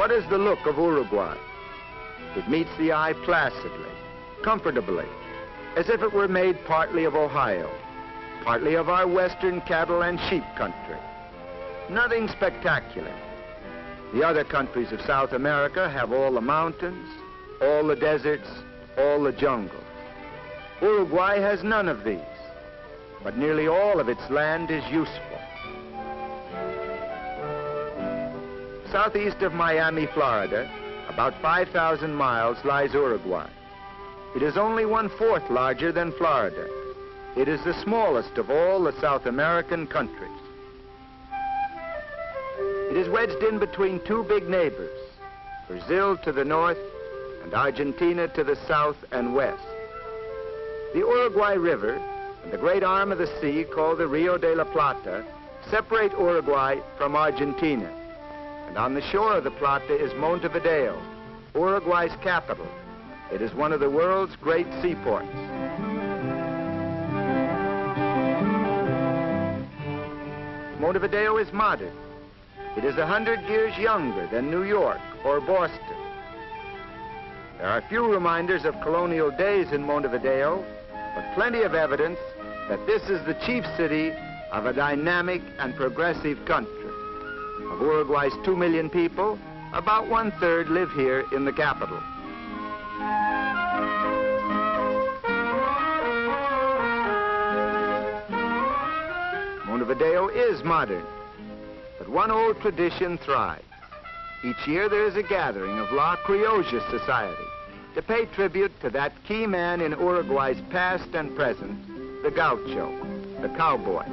What is the look of Uruguay? It meets the eye placidly, comfortably, as if it were made partly of Ohio, partly of our western cattle and sheep country. Nothing spectacular. The other countries of South America have all the mountains, all the deserts, all the jungle. Uruguay has none of these, but nearly all of its land is useful. Southeast of Miami, Florida, about 5,000 miles, lies Uruguay. It is only 1/4 larger than Florida. It is the smallest of all the South American countries. It is wedged in between two big neighbors, Brazil to the north and Argentina to the south and west. The Uruguay River and the great arm of the sea called the Rio de la Plata separate Uruguay from Argentina. And on the shore of the Plata is Montevideo, Uruguay's capital. It is one of the world's great seaports. Montevideo is modern. It is 100 years younger than New York or Boston. There are few reminders of colonial days in Montevideo, but plenty of evidence that this is the chief city of a dynamic and progressive country. Of Uruguay's 2 million people, about 1/3 live here in the capital. Montevideo is modern, but one old tradition thrives. Each year there is a gathering of La Criolla Society to pay tribute to that key man in Uruguay's past and present, the gaucho, the cowboy.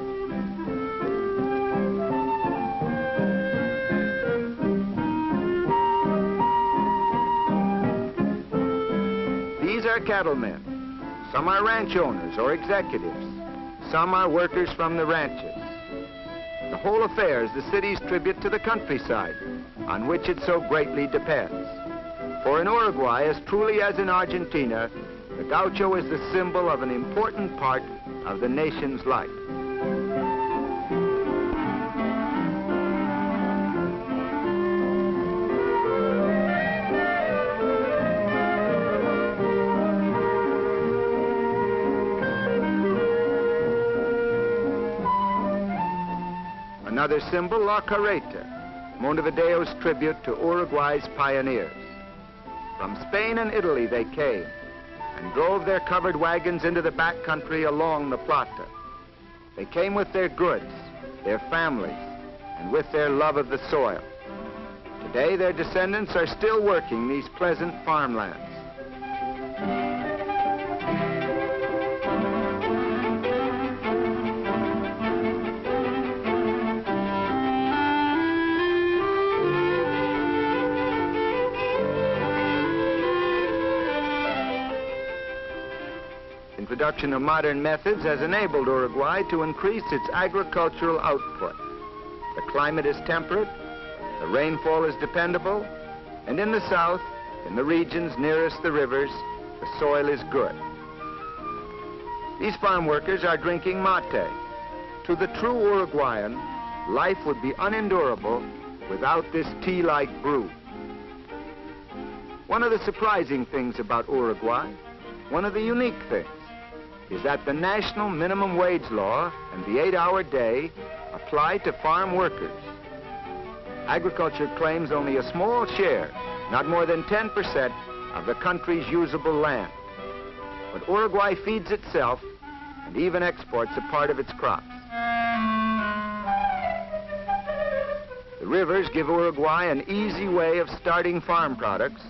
These are cattlemen. Some are ranch owners or executives. Some are workers from the ranches. The whole affair is the city's tribute to the countryside, on which it so greatly depends. For in Uruguay, as truly as in Argentina, the gaucho is the symbol of an important part of the nation's life. Another symbol, La Carreta, Montevideo's tribute to Uruguay's pioneers. From Spain and Italy they came and drove their covered wagons into the back country along the Plata. They came with their goods, their families, and with their love of the soil. Today their descendants are still working these pleasant farmlands. Introduction of modern methods has enabled Uruguay to increase its agricultural output. The climate is temperate, the rainfall is dependable, and in the south, in the regions nearest the rivers, the soil is good. These farm workers are drinking mate. To the true Uruguayan, life would be unendurable without this tea-like brew. One of the surprising things about Uruguay, one of the unique things, is that the national minimum wage law and the 8-hour day apply to farm workers. Agriculture claims only a small share, not more than 10% of the country's usable land. But Uruguay feeds itself and even exports a part of its crops. The rivers give Uruguay an easy way of starting farm products,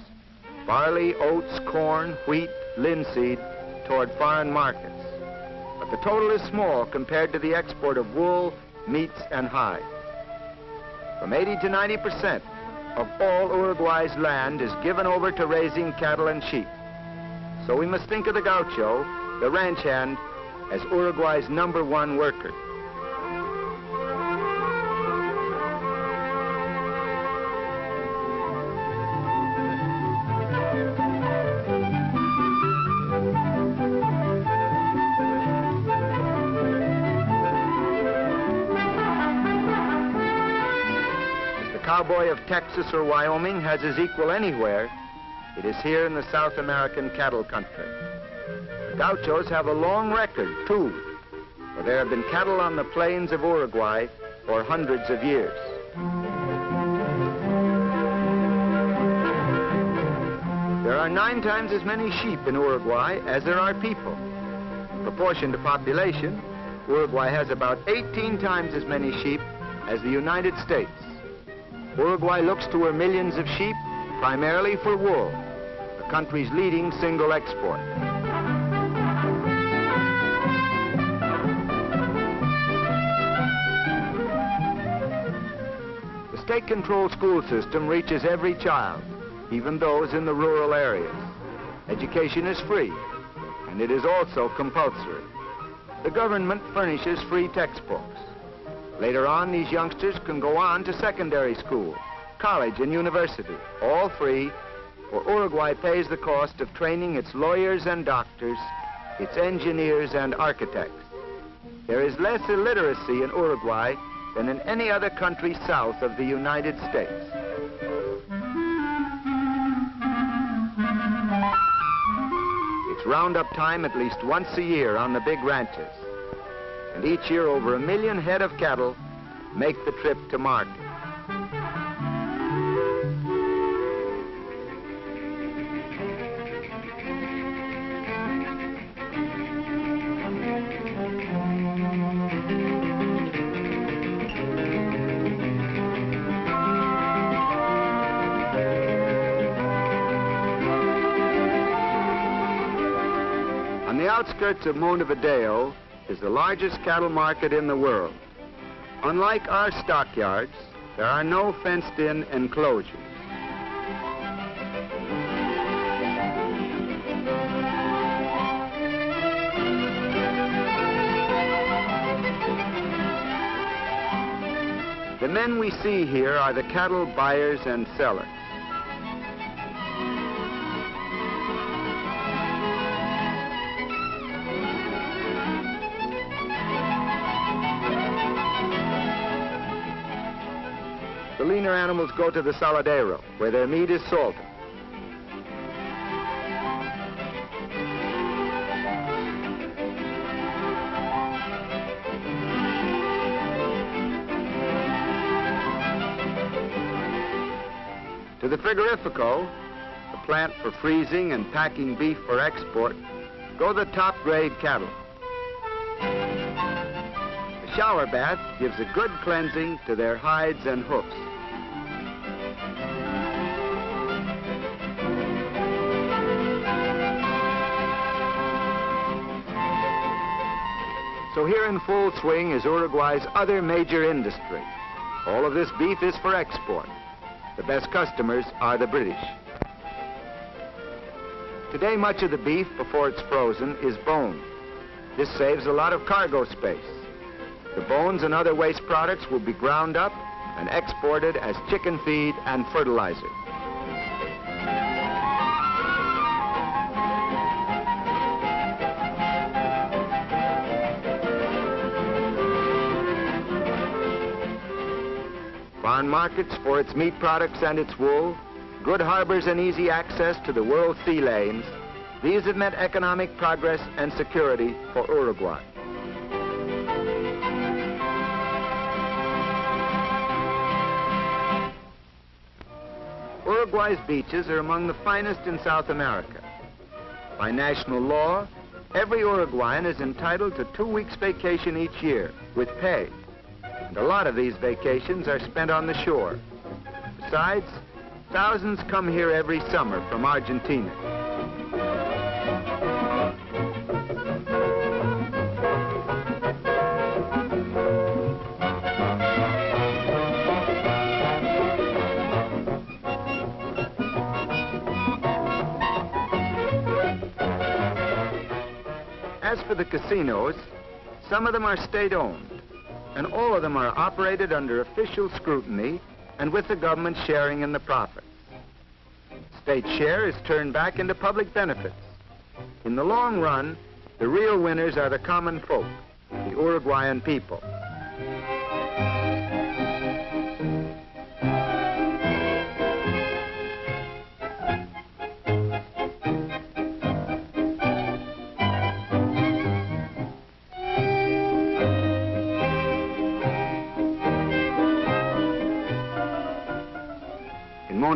barley, oats, corn, wheat, linseed, toward foreign markets. But the total is small compared to the export of wool, meats, and hide. From 80 to 90% of all Uruguay's land is given over to raising cattle and sheep. So we must think of the gaucho, the ranch hand, as Uruguay's #1 worker. cowboy of Texas or Wyoming has his equal anywhere, it is here in the South American cattle country. The gauchos have a long record, too, for there have been cattle on the plains of Uruguay for hundreds of years. There are 9 times as many sheep in Uruguay as there are people. In proportion to population, Uruguay has about 18 times as many sheep as the United States. Uruguay looks to her millions of sheep primarily for wool, the country's leading single export. The state-controlled school system reaches every child, even those in the rural areas. Education is free, and it is also compulsory. The government furnishes free textbooks. Later on, these youngsters can go on to secondary school, college, and university, all free, for Uruguay pays the cost of training its lawyers and doctors, its engineers and architects. There is less illiteracy in Uruguay than in any other country south of the United States. It's roundup time at least once a year on the big ranches. And each year over 1 million head of cattle make the trip to market. On the outskirts of Montevideo is the largest cattle market in the world. Unlike our stockyards, there are no fenced-in enclosures. The men we see here are the cattle buyers and sellers. The leaner animals go to the saladero, where their meat is salted. To the frigorifico, the plant for freezing and packing beef for export, go the top-grade cattle. The shower bath gives a good cleansing to their hides and hoofs. So here in full swing is Uruguay's other major industry. All of this beef is for export. The best customers are the British. Today, much of the beef, before it's frozen, is boned. This saves a lot of cargo space. The bones and other waste products will be ground up and exported as chicken feed and fertilizer. Foreign markets for its meat products and its wool, good harbors and easy access to the world sea lanes, these have meant economic progress and security for Uruguay. Uruguay's beaches are among the finest in South America. By national law, every Uruguayan is entitled to 2 weeks vacation each year with pay. And a lot of these vacations are spent on the shore. Besides, thousands come here every summer from Argentina. As for the casinos, some of them are state-owned, and all of them are operated under official scrutiny and with the government sharing in the profits. State share is turned back into public benefits. In the long run, the real winners are the common folk, the Uruguayan people.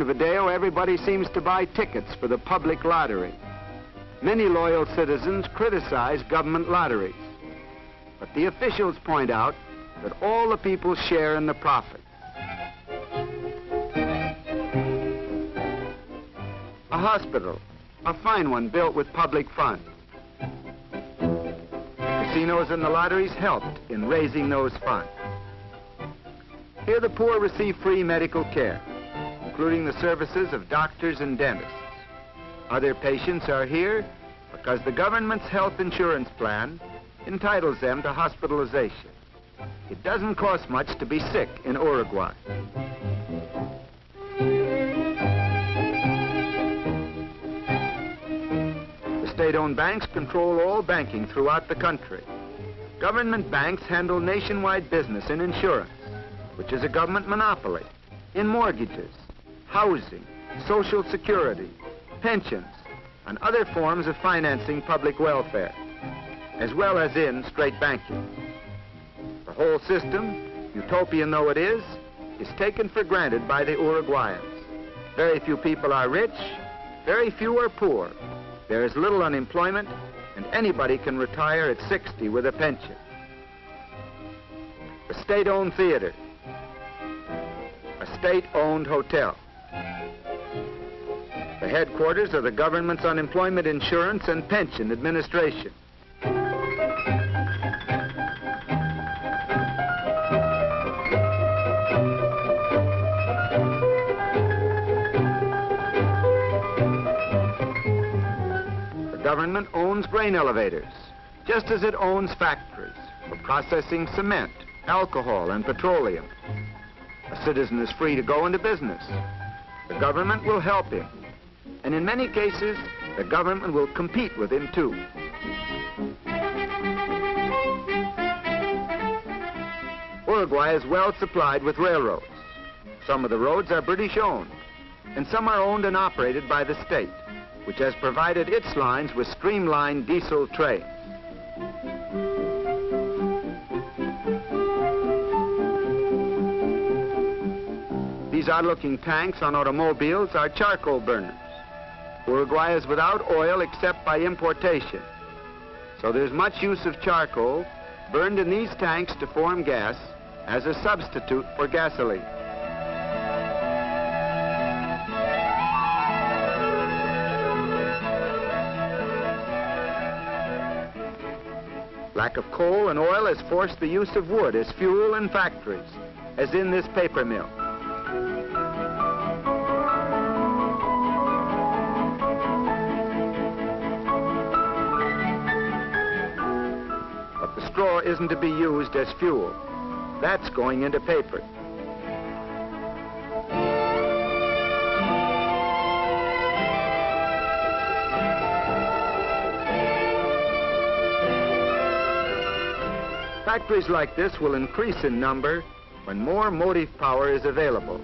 Montevideo, everybody seems to buy tickets for the public lottery. Many loyal citizens criticize government lotteries, but the officials point out that all the people share in the profit. A hospital, a fine one built with public funds. Casinos and the lotteries helped in raising those funds. Here the poor receive free medical care, including the services of doctors and dentists. Other patients are here because the government's health insurance plan entitles them to hospitalization. It doesn't cost much to be sick in Uruguay. The state-owned banks control all banking throughout the country. Government banks handle nationwide business in insurance, which is a government monopoly, in mortgages, housing, social security, pensions, and other forms of financing public welfare, as well as in straight banking. The whole system, utopian though it is taken for granted by the Uruguayans. Very few people are rich, very few are poor. There is little unemployment, and anybody can retire at 60 with a pension. A state-owned theater, a state-owned hotel, the headquarters of the government's unemployment insurance and pension administration. The government owns grain elevators, just as it owns factories for processing cement, alcohol, and petroleum. A citizen is free to go into business. The government will help him. And in many cases, the government will compete with him too. Uruguay is well supplied with railroads. Some of the roads are British owned, and some are owned and operated by the state, which has provided its lines with streamlined diesel trains. These odd-looking tanks on automobiles are charcoal burners. Uruguay is without oil except by importation. So there's much use of charcoal burned in these tanks to form gas as a substitute for gasoline. Lack of coal and oil has forced the use of wood as fuel in factories, as in this paper mill. But the straw isn't to be used as fuel. That's going into paper. Factories like this will increase in number when more motive power is available.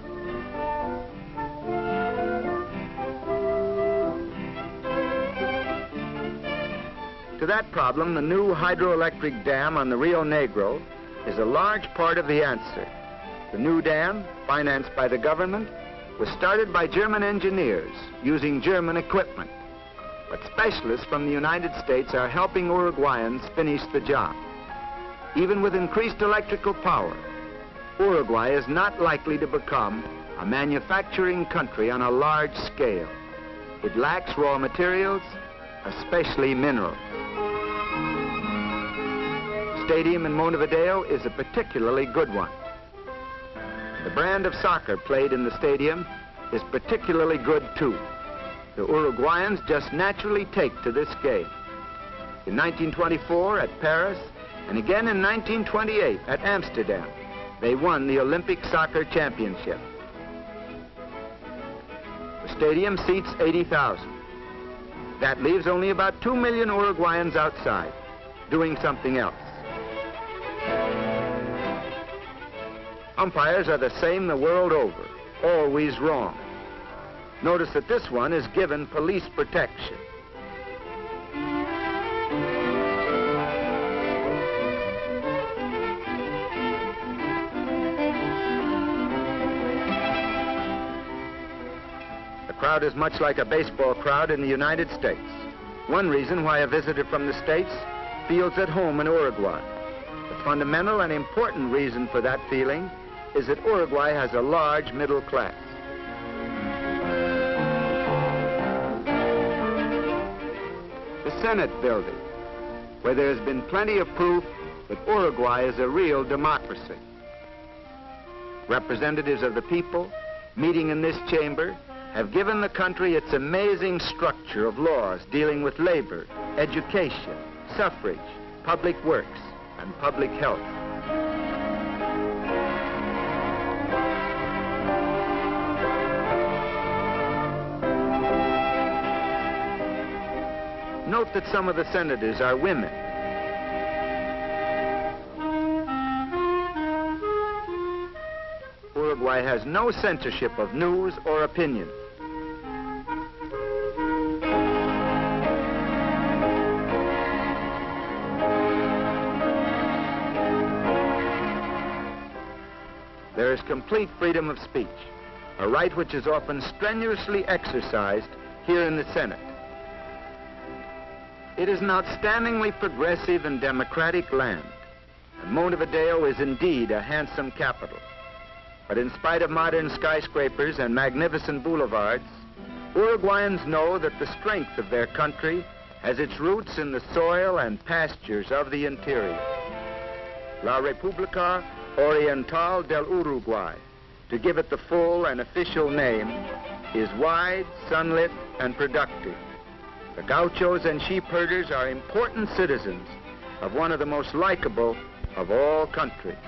To that problem, the new hydroelectric dam on the Rio Negro is a large part of the answer. The new dam, financed by the government, was started by German engineers using German equipment. But specialists from the United States are helping Uruguayans finish the job. Even with increased electrical power, Uruguay is not likely to become a manufacturing country on a large scale. It lacks raw materials, especially minerals. Stadium in Montevideo is a particularly good one. The brand of soccer played in the stadium is particularly good too. The Uruguayans just naturally take to this game. In 1924 at Paris, and again in 1928 at Amsterdam, they won the Olympic soccer championship. The stadium seats 80,000. That leaves only about 2 million Uruguayans outside, doing something else. Umpires are the same the world over, always wrong. Notice that this one is given police protection. crowd is much like a baseball crowd in the United States. One reason why a visitor from the States feels at home in Uruguay. The fundamental and important reason for that feeling is that Uruguay has a large middle class. The Senate building, where there has been plenty of proof that Uruguay is a real democracy. Representatives of the people meeting in this chamber have given the country its amazing structure of laws dealing with labor, education, suffrage, public works, and public health. Note that some of the senators are women. Uruguay has no censorship of news or opinion. There is complete freedom of speech, a right which is often strenuously exercised here in the Senate. It is an outstandingly progressive and democratic land, and Montevideo is indeed a handsome capital. But in spite of modern skyscrapers and magnificent boulevards, Uruguayans know that the strength of their country has its roots in the soil and pastures of the interior. La República Oriental del Uruguay, to give it the full and official name, is wide, sunlit, and productive. The gauchos and sheep herders are important citizens of one of the most likable of all countries.